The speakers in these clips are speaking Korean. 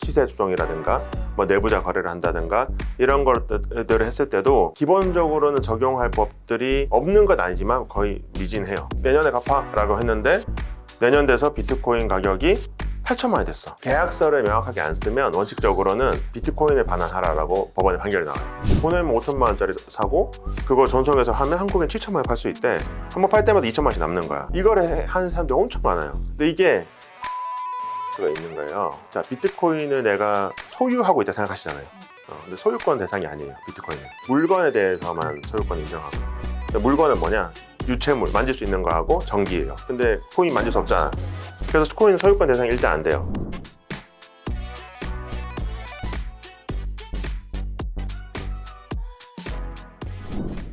시세 조정이라든가 뭐 내부자 거래를 한다든가 이런 것들을 했을 때도 기본적으로는 적용할 법들이 없는 건 아니지만 거의 미진해요. 내년에 갚아라고 했는데 내년 돼서 비트코인 가격이 8천만 원이 됐어. 계약서를 명확하게 안 쓰면 원칙적으로는 비트코인을 반환하라고 법원에 판결이 나와요. 돈을 5천만 원짜리 사고 그걸 전송해서 하면 한국엔 7천만 원에 팔 수 있대. 한번 팔 때마다 2천만 원씩 남는 거야. 이거를 하는 사람들이 엄청 많아요. 근데 이게 가 있는 거예요. 자, 비트코인을 내가 소유하고 있다 생각하시잖아요. 근데 소유권 대상이 아니에요. 비트코인은 물건에 대해서만 소유권 인정하고. 물건은 뭐냐? 유체물, 만질 수 있는 거하고 전기예요. 근데 코인 만질 수 없잖아. 그래서 코인 소유권 대상이 일단 안 돼요.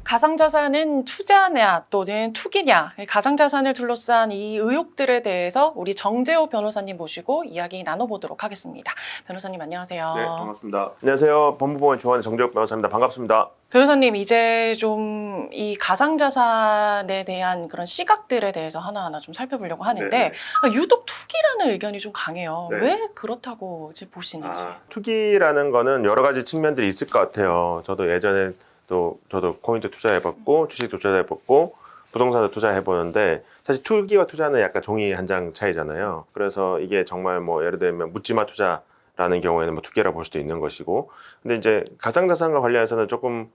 가상자산은 투자냐 또는 투기냐, 가상자산을 둘러싼 이 의혹들에 대해서 우리 정재호 변호사님 모시고 이야기 나눠보도록 하겠습니다. 변호사님 안녕하세요. 네, 반갑습니다. 안녕하세요. 법무법원 조원의 정재욱 변호사입니다. 반갑습니다. 변호사님, 이제 좀 이 가상자산에 대한 그런 시각들에 대해서 하나하나 좀 살펴보려고 하는데 유독 투기라는 의견이 좀 강해요. 네. 왜 그렇다고 이제 보시는지. 투기라는 거는 여러 가지 측면들이 있을 것 같아요. 저도 예전에 저도 코인도 투자해봤고 주식도 투자해봤고 부동산도 투자해보는데 사실 투기와 투자는 약간 종이 한 장 차이잖아요. 그래서 이게 정말 뭐 예를 들면 묻지마 투자라는 경우에는 뭐 투기라고 볼 수도 있는 것이고, 근데 이제 가상자산과 관련해서는 조금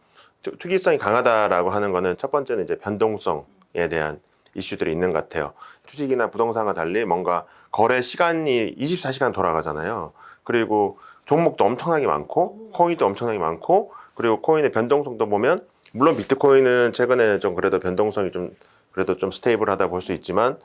투기성이 강하다라고 하는 거는 첫 번째는 이제 변동성에 대한 이슈들이 있는 것 같아요. 주식이나 부동산과 달리 뭔가 거래 시간이 24시간 돌아가잖아요. 그리고 종목도 엄청나게 많고 코인도 엄청나게 많고, 그리고 코인의 변동성도 보면 물론 비트코인은 최근에 좀 그래도 변동성이 좀 그래도 좀 스테이블하다 볼 수 있지만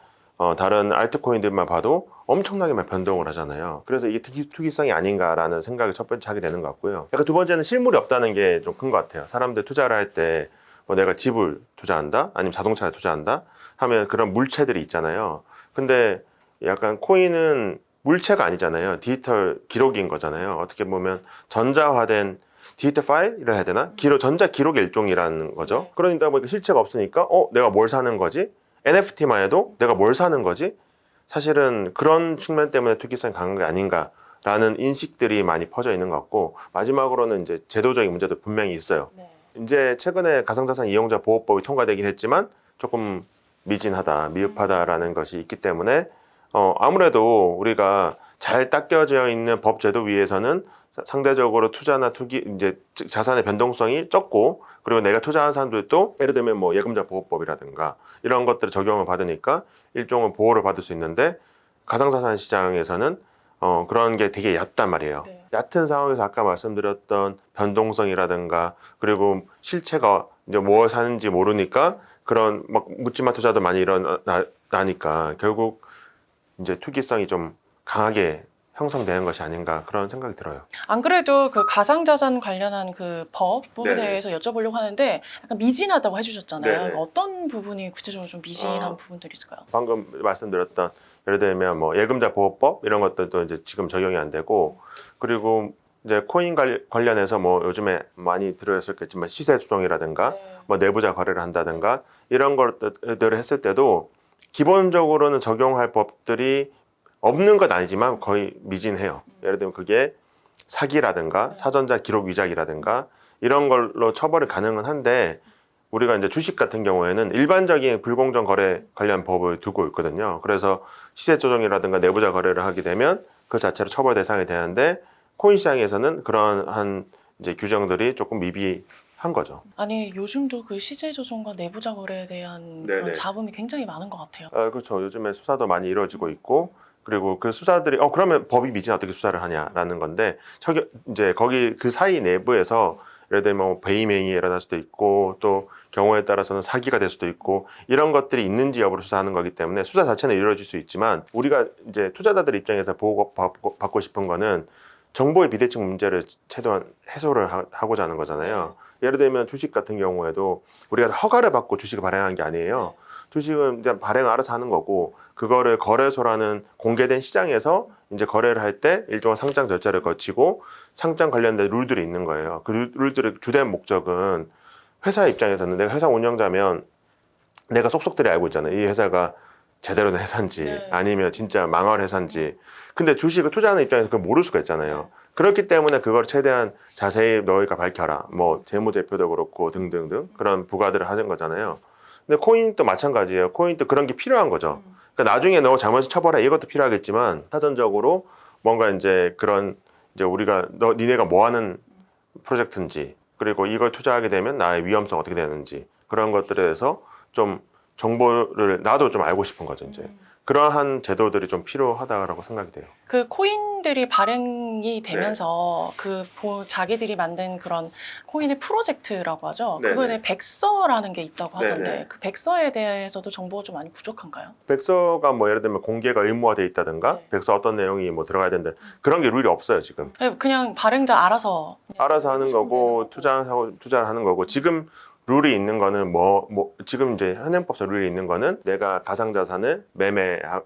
다른 알트코인들만 봐도 엄청나게 막 변동을 하잖아요. 그래서 이게 투기성이 아닌가라는 생각을 첫 번째 하게 되는 것 같고요. 약간 두 번째는 실물이 없다는 게 좀 큰 것 같아요. 사람들 투자를 할 때 뭐 내가 집을 투자한다, 아니면 자동차를 투자한다 하면 그런 물체들이 있잖아요. 근데 약간 코인은 물체가 아니잖아요. 디지털 기록인 거잖아요. 어떻게 보면 전자화된 디지털 파일이라 해야 되나? 전자 기록의 일종이라는 거죠. 그러니까 뭐 실체가 없으니까 내가 뭘 사는 거지? NFT만 해도 내가 뭘 사는 거지? 사실은 그런 측면 때문에 투기성이 강한 게 아닌가라는 인식들이 많이 퍼져 있는 것 같고, 마지막으로는 이제 제도적인 문제도 분명히 있어요. 네. 이제 최근에 가상자산 이용자 보호법이 통과되긴 했지만 조금 미진하다, 미흡하다라는 것이 있기 때문에 아무래도 우리가 잘 닦여져 있는 법 제도 위에서는 상대적으로 투자나 투기, 이제 자산의 변동성이 적고, 그리고 내가 투자한 사람들도 예를 들면 뭐 예금자 보호법이라든가 이런 것들을 적용을 받으니까 일종의 보호를 받을 수 있는데, 가상자산 시장에서는 그런 게 되게 얕단 말이에요. 네. 얕은 상황에서 아까 말씀드렸던 변동성이라든가, 그리고 실체가 이제 뭘 사는지 모르니까 그런 막 묻지마 투자도 많이 일어나니까 결국 이제 투기성이 좀 강하게 형성되는 것이 아닌가, 그런 생각이 들어요. 안 그래도 그 가상자산 관련한 그 법에 네네. 대해서 여쭤보려고 하는데 약간 미진하다고 해주셨잖아요. 네네. 그러니까 어떤 부분이 구체적으로 좀 미진한 부분들이 있을까요? 방금 말씀드렸던 예를 들면 뭐 예금자 보호법 이런 것들도 이제 지금 적용이 안 되고, 그리고 이제 코인 관련해서 뭐 요즘에 많이 들어있었겠지만 시세 조정이라든가 뭐 내부자 거래를 한다든가 이런 것들을 했을 때도 기본적으로는 적용할 법들이 없는 건 아니지만 거의 미진해요. 예를 들면 그게 사기라든가 사전자 기록 위작이라든가 이런 걸로 처벌이 가능은 한데, 우리가 이제 주식 같은 경우에는 일반적인 불공정 거래 관련 법을 두고 있거든요. 그래서 시세 조정이라든가 내부자 거래를 하게 되면 그 자체로 처벌 대상이 되는데, 코인 시장에서는 그러한 이제 규정들이 조금 미비한 거죠. 아니, 요즘도 그 시세 조정과 내부자 거래에 대한 그런 네네. 잡음이 굉장히 많은 것 같아요. 그렇죠. 요즘에 수사도 많이 이루어지고 있고, 그리고 그 수사들이 그러면 법이 미진 어떻게 수사를 하냐라는 건데, 이제 거기 그 사이 내부에서 예를 들면 뭐 배임행위가 일어날 수도 있고, 또 경우에 따라서는 사기가 될 수도 있고, 이런 것들이 있는지 여부를 수사하는 거기 때문에 수사 자체는 이루어질 수 있지만, 우리가 이제 투자자들 입장에서 보호받고 싶은 거는 정보의 비대칭 문제를 최대한 해소를 하고자 하는 거잖아요. 예를 들면 주식 같은 경우에도 우리가 허가를 받고 주식을 발행한 게 아니에요. 주식은 이제 발행을 알아서 하는 거고, 그거를 거래소라는 공개된 시장에서 이제 거래를 할 때 일종의 상장 절차를 거치고 상장 관련된 룰들이 있는 거예요. 그 룰들의 주된 목적은, 회사 입장에서는 내가 회사 운영자면 내가 속속들이 알고 있잖아요. 이 회사가 제대로 된 회사인지 네. 아니면 진짜 망할 회사인지. 근데 주식을 투자하는 입장에서 그걸 모를 수가 있잖아요. 그렇기 때문에 그걸 최대한 자세히 너희가 밝혀라. 뭐 재무제표도 그렇고 등등등 그런 부과들을 하는 거잖아요. 근데 코인도 마찬가지예요. 코인도 그런 게 필요한 거죠. 그러니까 나중에 너 잘못해서 처벌해 이것도 필요하겠지만 사전적으로 뭔가 이제 그런 이제 우리가 니네가 뭐 하는 프로젝트인지 그리고 이걸 투자하게 되면 나의 위험성 어떻게 되는지 그런 것들에 대해서 좀 정보를 나도 좀 알고 싶은 거죠. 이제 그러한 제도들이 좀 필요하다라고 생각이 돼요. 그 코인들이 발행이 되면서 자기들이 만든 그런 코인의 프로젝트라고 하죠. 네네. 그거에 대해 백서라는 게 있다고 하던데 네네. 그 백서에 대해서도 정보가 좀 많이 부족한가요? 백서가 뭐 예를 들면 공개가 의무화돼 있다든가 네. 백서 어떤 내용이 뭐 들어가야 되는데 그런 게 룰이 없어요 지금. 그냥 발행자 알아서 알아서 하는 해주시면 되는 거고 투자를 하는 거고 지금 룰이 있는 거는 지금 이제 현행법상 룰이 있는 거는 내가 가상자산을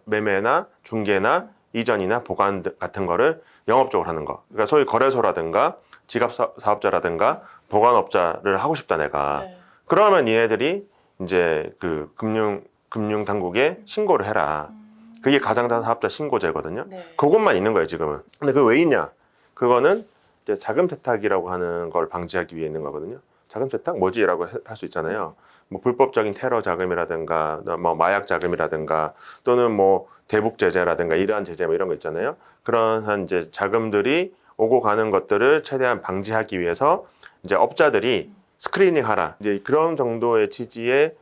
매매나 중개나 이전이나 보관 같은 거를 영업적으로 하는 거. 그러니까 소위 거래소라든가 지갑 사업자라든가 보관업자를 하고 싶다 내가. 네. 그러면 얘네들이 이제 그 금융 당국에 신고를 해라. 그게 가상자산 사업자 신고제거든요. 네. 그것만 있는 거예요 지금은. 근데 그게 왜 있냐? 그거는 이제 자금 세탁이라고 하는 걸 방지하기 위해 있는 거거든요. 자금 세탁 뭐지라고 할 수 있잖아요. 뭐 불법적인 테러 자금이라든가 뭐 마약 자금이라든가 또는 뭐 대북 제재라든가 이러한 제재 뭐 이런 거 있잖아요. 그런 이제 자금들이 오고 가는 것들을 최대한 방지하기 위해서 이제 업자들이 스크리닝하라. 이제 그런 정도의 취지의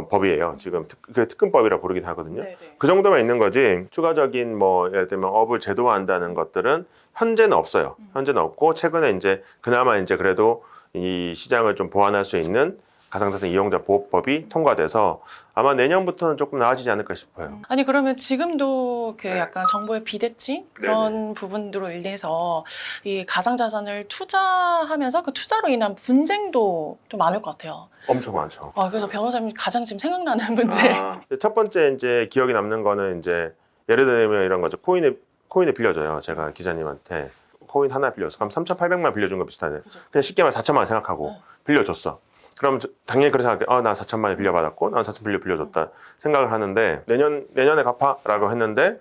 법이에요. 지금 특근법이라 부르긴 하거든요. 네네. 그 정도만 있는 거지 추가적인 뭐 예를 들면 업을 제도화한다는 것들은 현재는 없어요. 현재는 없고 최근에 이제 그나마 이제 그래도 이 시장을 좀 보완할 수 있는 가상자산 이용자 보호법이 통과돼서 아마 내년부터는 조금 나아지지 않을까 싶어요. 아니 그러면 지금도 그 네. 약간 정보의 비대칭 그런 부분들로 인해서 이 가상자산을 투자하면서 그 투자로 인한 분쟁도 좀 많을 것 같아요. 엄청 많죠. 그래서 변호사님 가장 지금 생각나는 문제. 첫 번째 이제 기억이 남는 거는 이제 예를 들면 이런 거죠. 코인을 빌려줘요. 제가 기자님한테 코인 하나 빌렸어. 그럼 3,800만 빌려준 거 비슷하네. 그죠. 그냥 쉽게 말해 4천만 원 생각하고 빌려줬어. 그럼 당연히 그렇게 생각해. 난 4천만 원 빌려받았고 난 4천 빌려줬다 생각을 하는데 내년에 갚아라고 했는데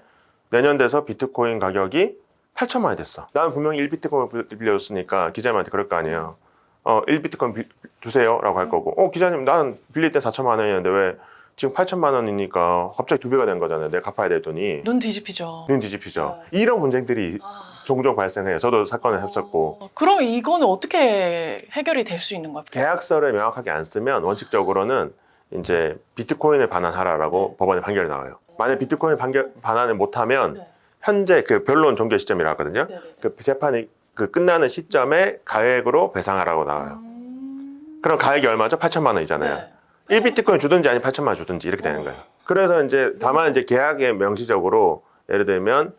내년 돼서 비트코인 가격이 8천만 원이 됐어. 나는 분명히 1비트코인 빌려줬으니까 기자님한테 그럴 거 아니에요. 1비트코인 주세요라고 할 거고 기자님 나는 빌릴 때 4천만 원이었는데 왜 지금 8천만 원이니까 갑자기 2배가 된 거잖아요. 내가 갚아야 될 돈이. 눈 뒤집히죠. 눈 뒤집히죠. 이런 분쟁들이 종종 발생해요. 저도 사건을 했었고. 그럼 이거는 어떻게 해결이 될 수 있는 거예요? 계약서를 명확하게 안 쓰면 원칙적으로는 이제 비트코인을 반환하라라고 법원에 판결이 나와요. 만약 비트코인 반환을 못하면 네. 현재 그 변론 종결 시점이라 하거든요. 네네. 그 재판이 그 끝나는 시점에 가액으로 배상하라고 나와요. 그럼 가액이 얼마죠? 8천만 원이잖아요. 네. 1비트코인 주든지 아니면 8천만 원 주든지 이렇게 되는 거예요. 그래서 이제 다만 이제 계약에 명시적으로 예를 들면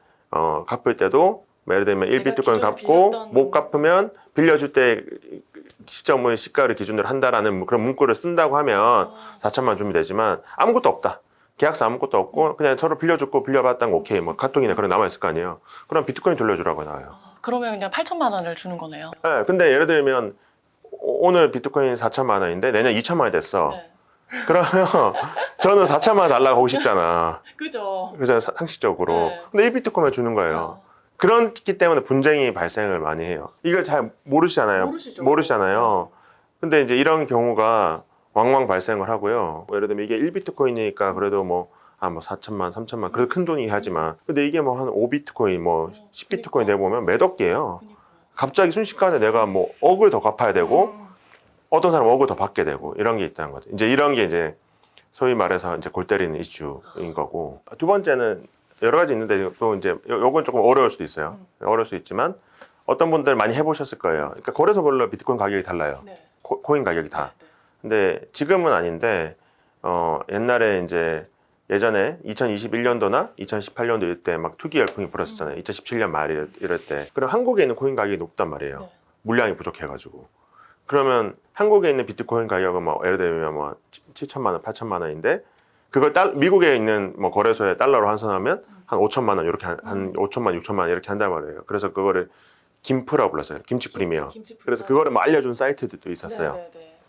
갚을 때도 예를 들면 1비트코인 기존에 갚고 빌렸던 못 갚으면 빌려줄 때 시점의 시가를 기준으로 한다라는 그런 문구를 쓴다고 하면 4천만 원 주면 되지만 아무것도 없다. 계약서 아무것도 없고 그냥 서로 빌려줬고 빌려받았다는 거 오케이 뭐 카톡이나 그런 남아있을 거 아니에요. 그럼 비트코인 돌려주라고 나와요. 그러면 그냥 8천만 원을 주는 거네요. 네, 근데 예를 들면 오늘 비트코인 4천만 원인데 내년 2천만 원이 됐어. 네. 그러면 저는 4천만 원 달라고 하고 싶잖아. 그죠. 그래서 상식적으로. 네. 근데 1비트코인을 주는 거예요. 그렇기 때문에 분쟁이 발생을 많이 해요. 이걸 잘 모르시잖아요. 모르시잖아요. 근데 이제 이런 경우가 왕왕 발생을 하고요. 예를 들면 이게 1비트코인이니까 그래도 뭐 4천만, 3천만, 그래도 큰 돈이긴 하지만. 근데 이게 뭐 한 5비트코인, 뭐 10비트코인 내보면 몇억 개예요. 갑자기 순식간에 내가 뭐 억을 더 갚아야 되고 어떤 사람은 억을 더 받게 되고 이런 게 있다는 거죠. 이제 이런 게 이제 소위 말해서 이제 골 때리는 이슈인 거고. 두 번째는 여러 가지 있는데 또 이제 요건 조금 어려울 수도 있어요. 어려울 수 있지만 어떤 분들 많이 해보셨을 거예요. 그러니까 거래소별로 비트코인 가격이 달라요. 네. 코인 가격이 다. 네. 근데 지금은 아닌데 옛날에 이제 예전에 2021년도나 2018년도 이때 막 투기 열풍이 불었었잖아요. 2017년 말 이럴 때. 그럼 한국에 있는 코인 가격이 높단 말이에요. 네. 물량이 부족해가지고. 그러면 한국에 있는 비트코인 가격은 뭐 예를 들면 뭐 7천만 원, 8천만 원인데 그걸 미국에 있는 뭐 거래소에 달러로 환산하면 한 5천만 원 이렇게 한 5천만, 6천만 원 이렇게 한단 말이에요. 그래서 그거를 김프라고 불렀어요. 김치 프리미어. 그래서 그거를 뭐 알려준 사이트들도 있었어요.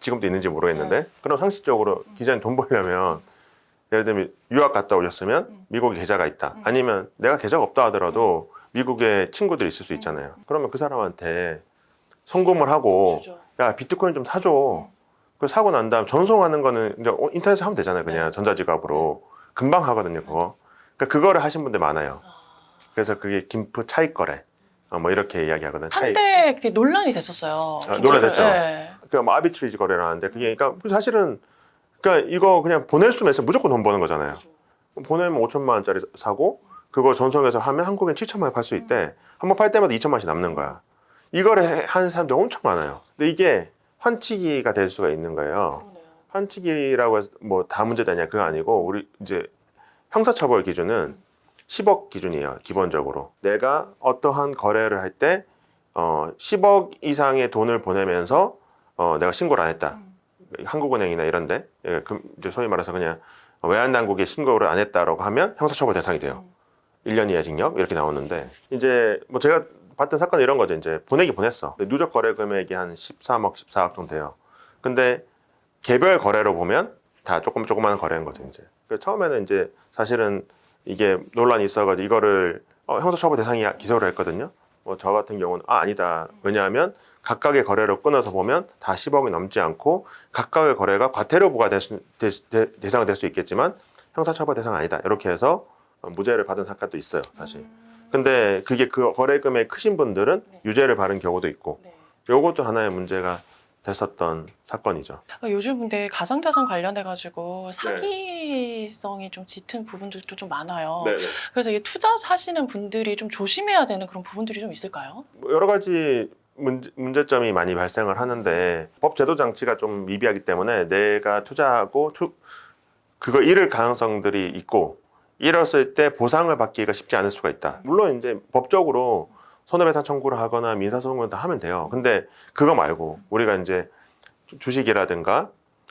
지금도 있는지 모르겠는데. 그럼 상식적으로 기자님 돈 벌려면 예를 들면 유학 갔다 오셨으면 미국에 계좌가 있다. 아니면 내가 계좌가 없다 하더라도 미국에 친구들이 있을 수 있잖아요. 그러면 그 사람한테 송금을 하고 주죠. 야 비트코인 좀 사줘. 그 사고 난 다음 전송하는 거는 이제 인터넷에 하면 되잖아요. 그냥 네. 전자지갑으로 금방 하거든요. 그거. 그러니까 그거를 하신 분들 많아요. 그래서 그게 김프 차익 거래. 뭐 이렇게 이야기하거든요. 차익. 한때 그게 논란이 됐었어요. 논란됐죠. 네. 그러니까 뭐 아비트리지 거래를 하는데 그게 그러니까 사실은 그러니까 이거 그냥 보낼 수만 있으면 무조건 돈 버는 거잖아요. 보내면 5천만 원짜리 사고 그거 전송해서 하면 한국엔 7천만 원 팔 수 있대. 한번 팔 때마다 2천만 원씩 남는 거야. 이거를 하는 사람들이 엄청 많아요. 근데 이게 환치기가 될 수가 있는 거예요. 그러네요. 환치기라고 해서 뭐 다 문제되냐 그거 아니고 우리 이제 형사처벌 기준은 10억 기준이에요. 기본적으로 내가 어떠한 거래를 할 때 10억 이상의 돈을 보내면서 내가 신고를 안 했다. 한국은행이나 이런데 이제 소위 말해서 그냥 외환당국에 신고를 안 했다라고 하면 형사처벌 대상이 돼요. 1년 이하 징역 이렇게 나오는데 이제 뭐 제가 봤던 사건은 이런 거죠. 이제 보냈어. 근데 누적 거래 금액이 한 13억, 14억 정도 돼요. 근데 개별 거래로 보면 다 조그만 거래인 거죠. 이제 그래서 처음에는 이제 사실은 이게 논란이 있어가지고 이거를 형사처벌 대상이 기소를 했거든요. 뭐 저 같은 경우는 아니다. 왜냐하면 각각의 거래로 끊어서 보면 다 10억이 넘지 않고 각각의 거래가 과태료 부과 대상이 될 수 있겠지만 형사처벌 대상 아니다. 이렇게 해서 무죄를 받은 사건도 있어요, 사실. 근데 그게 그 거래 금액이 크신 분들은 유죄를 받은 경우도 있고, 네. 요것도 하나의 문제가 됐었던 사건이죠. 요즘 근데 가상자산 관련해가지고 사기성이 좀 짙은 부분들도 좀 많아요. 네. 그래서 이 투자하시는 분들이 좀 조심해야 되는 그런 부분들이 좀 있을까요? 뭐 여러 가지 문제점이 많이 발생을 하는데 법 제도 장치가 좀 미비하기 때문에 내가 투자하고 그거 잃을 가능성들이 있고 잃었을 때 보상을 받기가 쉽지 않을 수가 있다. 물론 이제 법적으로 손해배상 청구를 하거나 민사소송을 다 하면 돼요. 근데 그거 말고 우리가 이제 주식이라든가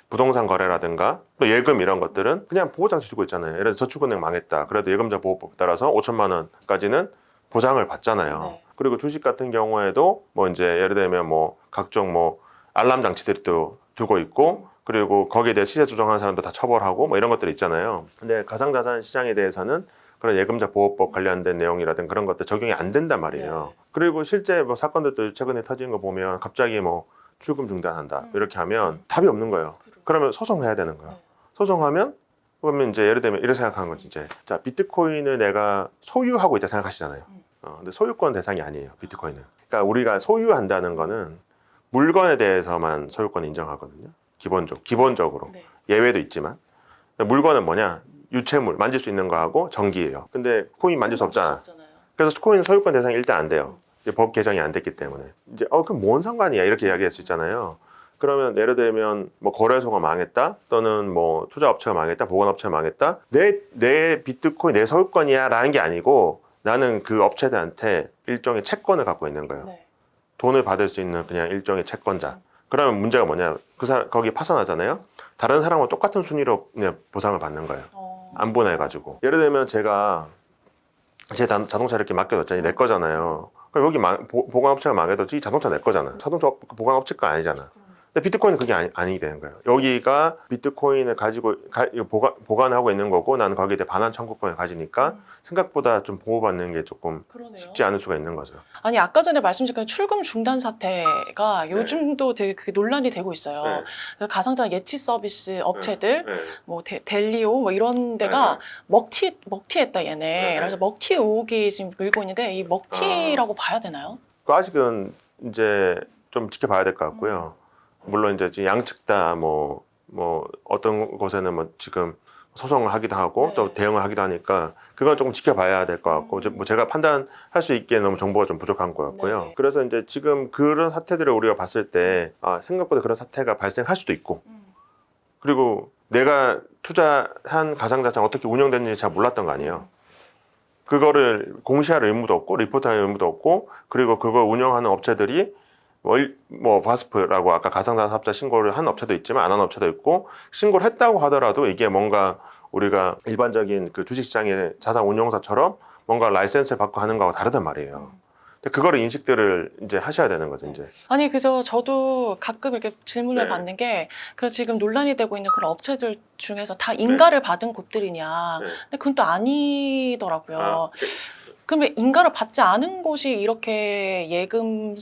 부동산 거래라든가 또 예금 이런 것들은 그냥 보호장치 주고 있잖아요. 예를 들어 저축은행 망했다. 그래도 예금자 보호법 따라서 5천만 원까지는 보장을 받잖아요. 네. 그리고 주식 같은 경우에도 뭐 이제 예를 들면 뭐 각종 뭐 알람 장치들이 또 두고 있고 그리고 거기에 대해 시세 조정하는 사람도 다 처벌하고 뭐 이런 것들이 있잖아요. 근데 가상자산 시장에 대해서는 그런 예금자 보호법 관련된 내용이라든 그런 것들 적용이 안 된단 말이에요. 그리고 실제 뭐 사건들도 최근에 터진 거 보면 갑자기 뭐 출금 중단한다 이렇게 하면 답이 없는 거예요. 그러면 소송해야 되는 거예요. 소송하면 그러면 이제 예를 들면 이렇게 생각하는 거지. 이제 자 비트코인을 내가 소유하고 있다 생각하시잖아요. 근데 소유권 대상이 아니에요. 비트코인은. 그러니까 우리가 소유한다는 거는 물건에 대해서만 소유권 인정하거든요. 기본적으로. 네. 예외도 있지만 물건은 뭐냐? 유체물 만질 수 있는 거하고 전기예요. 근데 코인 만질 수 없잖아. 그래서 코인 소유권 대상이 일단 안 돼요. 이제 법 개정이 안 됐기 때문에. 이제 그럼 뭔 상관이야? 이렇게 이야기할 수 있잖아요. 그러면 예를 들면 뭐 거래소가 망했다 또는 뭐 투자업체가 망했다 보건업체가 망했다 내 비트코인 내 소유권이야 라는 게 아니고 나는 그 업체들한테 일종의 채권을 갖고 있는 거예요. 네. 돈을 받을 수 있는 그냥 일종의 채권자. 그러면 문제가 뭐냐? 거기 파산하잖아요. 다른 사람과 똑같은 순위로 그냥 보상을 받는 거예요. 안 보내가지고. 예를 들면 제가 제 자동차를 이렇게 맡겨뒀잖아요. 내 거잖아요. 그럼 여기 보관업체가 망해도 이 자동차 내 거잖아. 자동차 보관업체 거 아니잖아. 근데 비트코인은 그게 아니게 되는 거예요. 여기가 비트코인을 가지고 보관하고 있는 거고 나는 거기에 대해 반환 청구권을 가지니까 생각보다 좀 보호받는 게 조금 그러네요. 쉽지 않을 수가 있는 거죠. 아니 아까 전에 말씀드린 출금 중단 사태가 요즘도 되게 그게 논란이 되고 있어요. 가상자산 예치 서비스 업체들, 뭐 델리오 뭐 이런 데가 먹튀했다 얘네. 그래서 먹튀 의혹이 지금 밀고 있는데 이 먹튀라고 봐야 되나요? 아직은 이제 좀 지켜봐야 될 것 같고요. 물론 이제 지금 양측 다 뭐 어떤 곳에는 뭐 지금 소송을 하기도 하고 또 대응을 하기도 하니까 그건 조금 지켜봐야 될 것 같고 뭐 제가 판단할 수 있기에 너무 정보가 좀 부족한 것 같고요. 그래서 이제 지금 그런 사태들을 우리가 봤을 때 생각보다 그런 사태가 발생할 수도 있고 그리고 내가 투자한 가상자산 어떻게 운영되는지 잘 몰랐던 거 아니에요. 그거를 공시할 의무도 없고 리포트할 의무도 없고 그리고 그걸 운영하는 업체들이 뭐 바스프라고 아까 가상자산 사업자 신고를 한 업체도 있지만 안 한 업체도 있고 신고를 했다고 하더라도 이게 뭔가 우리가 일반적인 그 주식시장의 자산 운용사처럼 뭔가 라이센스를 받고 하는 거하고 다르단 말이에요. 근데 그거를 인식들을 이제 하셔야 되는 거죠, 이제. 아니 그래서 저도 가끔 이렇게 질문을 네. 받는 게 그래서 지금 논란이 되고 있는 그런 업체들 중에서 다 인가를 받은 곳들이냐. 네. 근데 그건 또 아니더라고요. 아, 그러면 인가를 받지 않은 곳이 이렇게 예금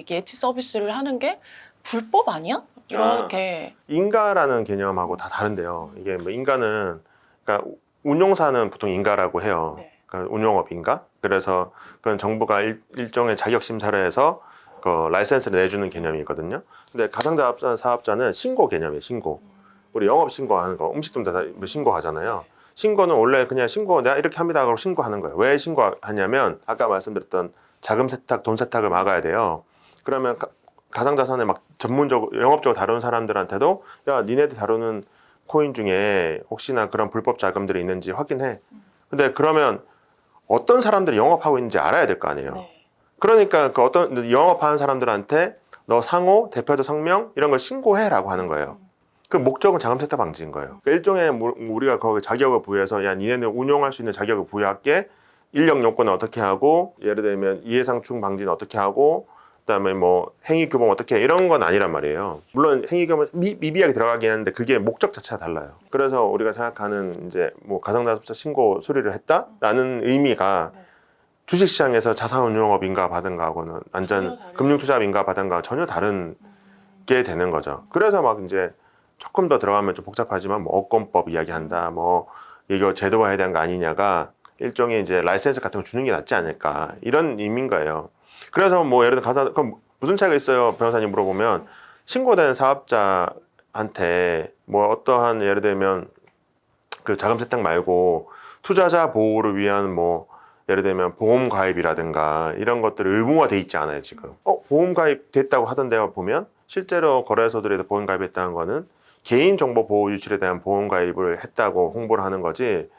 예치 서비스를 하는 게 불법 아니야? 이렇게 인가라는 개념하고 다 다른데요. 이게 뭐 인가는 그러니까 운용사는 보통 인가라고 해요. 네. 그러니까 운용업 인가. 그래서 그건 정부가 일종의 자격 심사를 해서 그 라이센스를 내주는 개념이거든요. 근데 가상자산 사업자는 신고 개념이에요. 신고. 우리 영업 신고하는 거, 음식점 다 신고하잖아요. 신고는 원래 그냥 신고 내가 이렇게 합니다 하고 신고하는 거예요. 왜 신고하냐면 아까 말씀드렸던 자금 세탁, 돈 세탁을 막아야 돼요. 그러면 가상자산을 막 전문적으로 영업적으로 다루는 사람들한테도 야 니네들 다루는 코인 중에 혹시나 그런 불법 자금들이 있는지 확인해. 근데 그러면 어떤 사람들이 영업하고 있는지 알아야 될 거 아니에요. 네. 그러니까 그 어떤 영업하는 사람들한테 너 상호, 대표자 성명 이런 걸 신고해라고 하는 거예요. 그 목적은 자금 세탁 방지인 거예요. 그러니까 일종의 우리가 거기 자격을 부여해서 야 니네는 운용할 수 있는 자격을 부여할게. 인력 요건은 어떻게 하고 예를 들면 이해상충 방지는 어떻게 하고 그다음에 뭐 행위 규범 어떻게 해 이런 건 아니란 말이에요. 물론 행위 규범 미비하게 들어가긴 하는데 그게 목적 자체가 달라요. 그래서 우리가 생각하는 이제 뭐 가상자산업자 신고 수리를 했다라는 의미가 네. 주식시장에서 자산운용업 인가 받은 거하고는 완전 금융투자업 인가 받은 거하고 전혀 다른 게 되는 거죠. 그래서 막 이제 조금 더 들어가면 좀 복잡하지만 뭐 업권법 이야기한다, 뭐 이거 제도화해야 되는 거 아니냐가 일종의 이제 라이센스 같은 거 주는 게 낫지 않을까 이런 의미인 거예요. 그래서 뭐 예를 들어 그럼 무슨 차이가 있어요? 변호사님 물어보면 신고된 사업자한테 뭐 어떠한 예를 들면 그 자금 세탁 말고 투자자 보호를 위한 뭐 예를 들면 보험 가입이라든가 이런 것들이 의무화돼 있지 않아요 지금. 보험 가입 됐다고 하던데 보면 실제로 거래소들에서 보험 가입했다는 거는 개인정보 보호 유출에 대한 보험 가입을 했다고 홍보를 하는 거지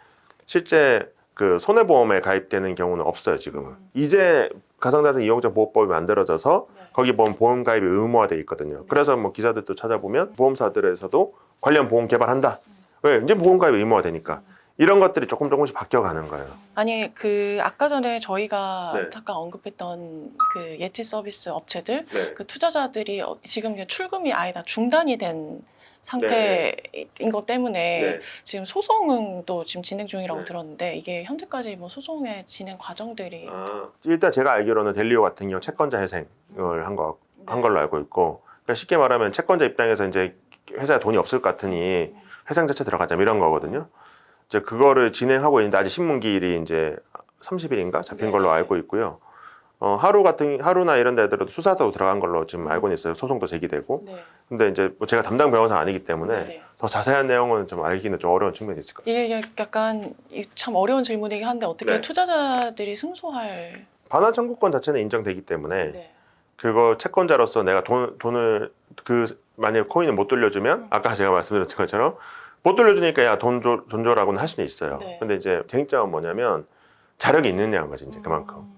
실제 그 손해보험에 가입되는 경우는 없어요 지금은. 이제 가상자산 이용자 보호법이 만들어져서 거기 보면 보험 가입이 의무화돼 있거든요. 그래서 뭐 기사들도 찾아보면 보험사들에서도 관련 보험 개발한다. 왜? 이제 보험 가입이 의무화되니까. 이런 것들이 조금씩 바뀌어가는 거예요. 아니 그 아까 전에 저희가 네. 잠깐 언급했던 그 예치 서비스 업체들 네. 그 투자자들이 지금 출금이 아예 다 중단이 된 상태인 것 때문에 네. 지금 소송은 또 지금 진행 중이라고 네. 들었는데 이게 현재까지 뭐 소송의 진행 과정들이 일단 제가 알기로는 델리오 같은 경우 채권자 회생을 한 걸로 알고 있고 그러니까 쉽게 말하면 채권자 입장에서 이제 회사에 돈이 없을 것 같으니 회생 자체 들어가자 이런 거거든요. 이제 그거를 진행하고 있는데 아직 신문기일이 이제 30일인가 잡힌 걸로 알고 있고요. 하루나 이런 데들도 수사도 들어간 걸로 지금 알고는 있어요. 소송도 제기되고. 네. 근데 이제 뭐 제가 담당 변호사 아니기 때문에 네. 더 자세한 내용은 좀 알기는 좀 어려운 측면이 있을 것 같아요. 이게 약간 참 어려운 질문이긴 한데 어떻게 네. 투자자들이 승소할 반환 청구권 자체는 인정되기 때문에 네. 그거 채권자로서 내가 돈을 만약에 코인을 못 돌려주면 아까 제가 말씀드렸던 것처럼 못 돌려주니까 야 돈 줘라고는 할 수는 있어요. 네. 근데 이제 쟁점은 뭐냐면 자력이 있느냐는 거지 이제 그만큼.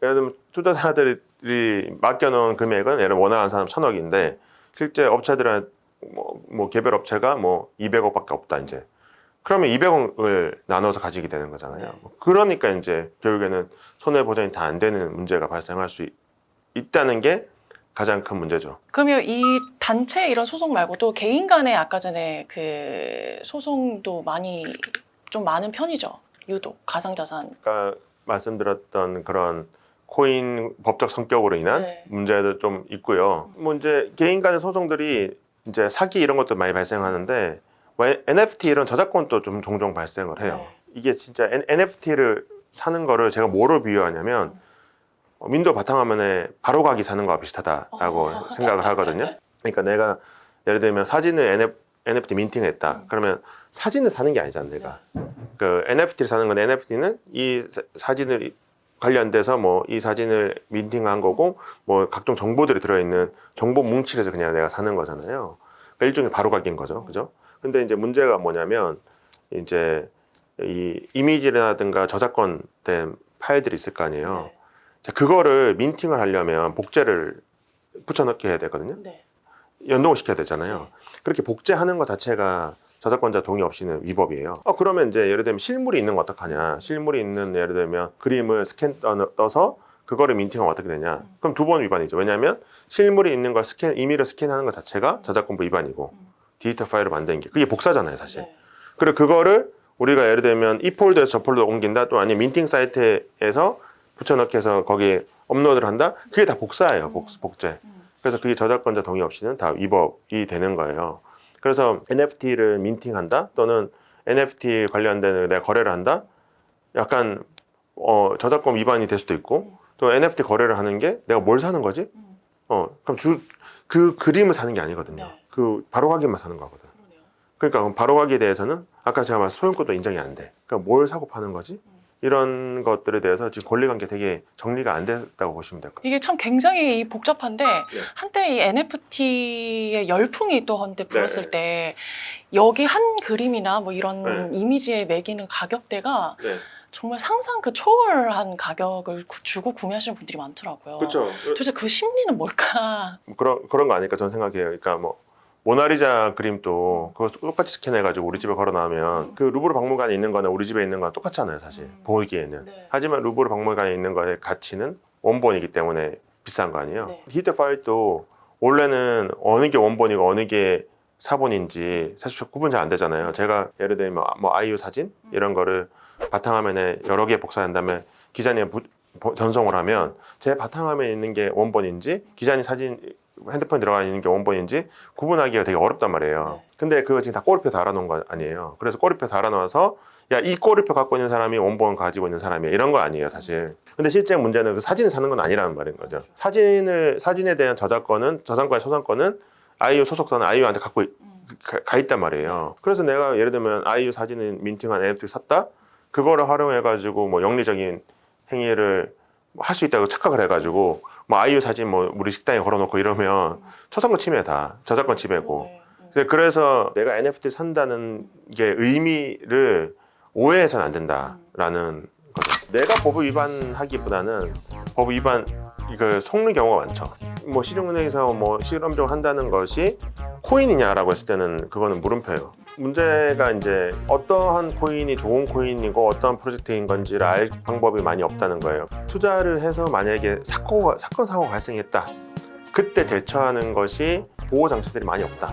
예를 들면 투자자들이 맡겨놓은 금액은 예를 들면 원화한 사람 1,000억인데 실제 업체들은 뭐 개별 업체가 뭐 200억밖에 없다 이제. 그러면 200억을 나눠서 가지게 되는 거잖아요. 그러니까 이제 결국에는 손해 보전이 다 안 되는 문제가 발생할 수 있다는 게 가장 큰 문제죠. 그러면 이 단체 이런 소송 말고도 개인 간의 아까 전에 그 소송도 좀 많은 편이죠. 유독 가상자산. 아까 말씀드렸던 그런 코인 법적 성격으로 인한 네. 문제도 좀 있고요. 뭐 이제 개인 간의 소송들이 이제 사기 이런 것도 많이 발생하는데 NFT 이런 저작권도 좀 종종 발생을 해요. 네. 이게 진짜 NFT를 사는 거를 제가 뭐로 비유하냐면 윈도우 바탕화면에 바로가기 사는 거와 비슷하다라고 생각을 하거든요. 그러니까 내가 예를 들면 사진을 NFT 민팅했다. 그러면 사진을 사는 게 아니잖아, 내가. 그 NFT를 사는 건데 NFT는 이 사진을 관련돼서 뭐 이 사진을 민팅한 거고 뭐 각종 정보들이 들어있는 정보 뭉치에서 그냥 내가 사는 거잖아요. 그러니까 일종의 바로가기인 거죠, 그죠? 근데 이제 문제가 뭐냐면 이제 이 이미지라든가 저작권된 파일들이 있을 거 아니에요. 네. 자, 그거를 민팅을 하려면 복제를 붙여넣기 해야 되거든요. 네. 연동을 시켜야 되잖아요. 네. 그렇게 복제하는 것 자체가 저작권자 동의 없이는 위법이에요. 그러면 이제 예를 들면 실물이 있는 거 어떡하냐. 실물이 있는 예를 들면 그림을 스캔 떠서 그거를 민팅하면 어떻게 되냐? 그럼 2번 위반이죠. 왜냐하면 실물이 있는 걸 임의로 스캔하는 것 자체가 저작권법 위반이고 디지털 파일을 만드는 게 그게 복사잖아요, 사실. 네. 그리고 그거를 우리가 예를 들면 이 폴더에서 저 폴더 옮긴다, 또 아니면 민팅 사이트에서 붙여넣기 해서 거기에 업로드를 한다. 그게 다 복사예요, 복제. 그래서 그게 저작권자 동의 없이는 다 위법이 되는 거예요. 그래서 NFT를 민팅한다, 또는 NFT 관련된 내가 거래를 한다. 약간 저작권 위반이 될 수도 있고, 또 NFT 거래를 하는 게 내가 뭘 사는 거지? 그럼 그 그림을 사는 게 아니거든요. 네. 그 바로 확인만 사는 거거든. 그러니까 바로 확인에 대해서는 아까 제가 말한 소유권도 인정이 안 돼. 그러니까 뭘 사고 파는 거지? 이런 것들에 대해서 지금 권리관계 되게 정리가 안 됐다고 보시면 될 것 같아요. 이게 참 굉장히 복잡한데 한때 이 NFT의 열풍이 또 한때 불었을 때 여기 한 그림이나 뭐 이런 이미지에 매기는 가격대가 정말 상상 그 초월한 가격을 주고 구매하시는 분들이 많더라고요. 그렇죠. 도대체 그 심리는 뭘까? 그런 거 아닐까 저는 생각해요. 그러니까 뭐 모나리자 그림도 그거 똑같이 스캔해가지고 우리 집에 걸어놔면 그 루브르 박물관에 있는 거나 우리 집에 있는 거랑 똑같잖아요, 사실 보기에는. 네. 하지만 루브르 박물관에 있는 거의 가치는 원본이기 때문에 비싼 거 아니에요. 네. 디지털 파일도 원래는 어느 게 원본이고 어느 게 사본인지 사실 구분 잘 안 되잖아요. 제가 예를 들면 뭐 아이유 사진 이런 거를 바탕화면에 여러 개 복사한 다음에 기자님 전송을 하면 제 바탕화면에 있는 게 원본인지 기자님 사진 핸드폰에 들어가 있는 게 원본인지 구분하기가 되게 어렵단 말이에요. 근데 그거 지금 다 꼬리표 달아놓은 거 아니에요. 그래서 꼬리표 달아놓아서 야, 이 꼬리표 갖고 있는 사람이 원본 가지고 있는 사람이야, 이런 거 아니에요, 사실. 근데 실제 문제는 그 사진을 사는 건 아니라는 말인 거죠. 사진에 대한 저작권은 아이유 소속사는 아이유한테 가 있단 말이에요. 그래서 내가 예를 들면 아이유 사진을 민팅한 NFT를 샀다? 그거를 활용해가지고 뭐 영리적인 행위를 할 수 있다고 착각을 해가지고 뭐 아이유 사진 뭐 우리 식당에 걸어놓고 이러면 초상권 침해다, 저작권 침해고. 그래서 내가 NFT를 산다는 게 의미를 오해해서는 안 된다라는 거죠. 내가 법 위반하기보다는 법 위반 이거 속는 경우가 많죠. 뭐 시중은행에서 뭐 실험적으로 한다는 것이 코인이냐라고 했을 때는 그거는 물음표예요. 문제가 이제 어떠한 코인이 좋은 코인이고 어떠한 프로젝트인 건지를 알 방법이 많이 없다는 거예요. 투자를 해서 만약에 사건 사고가 발생했다. 그때 대처하는 것이 보호 장치들이 많이 없다.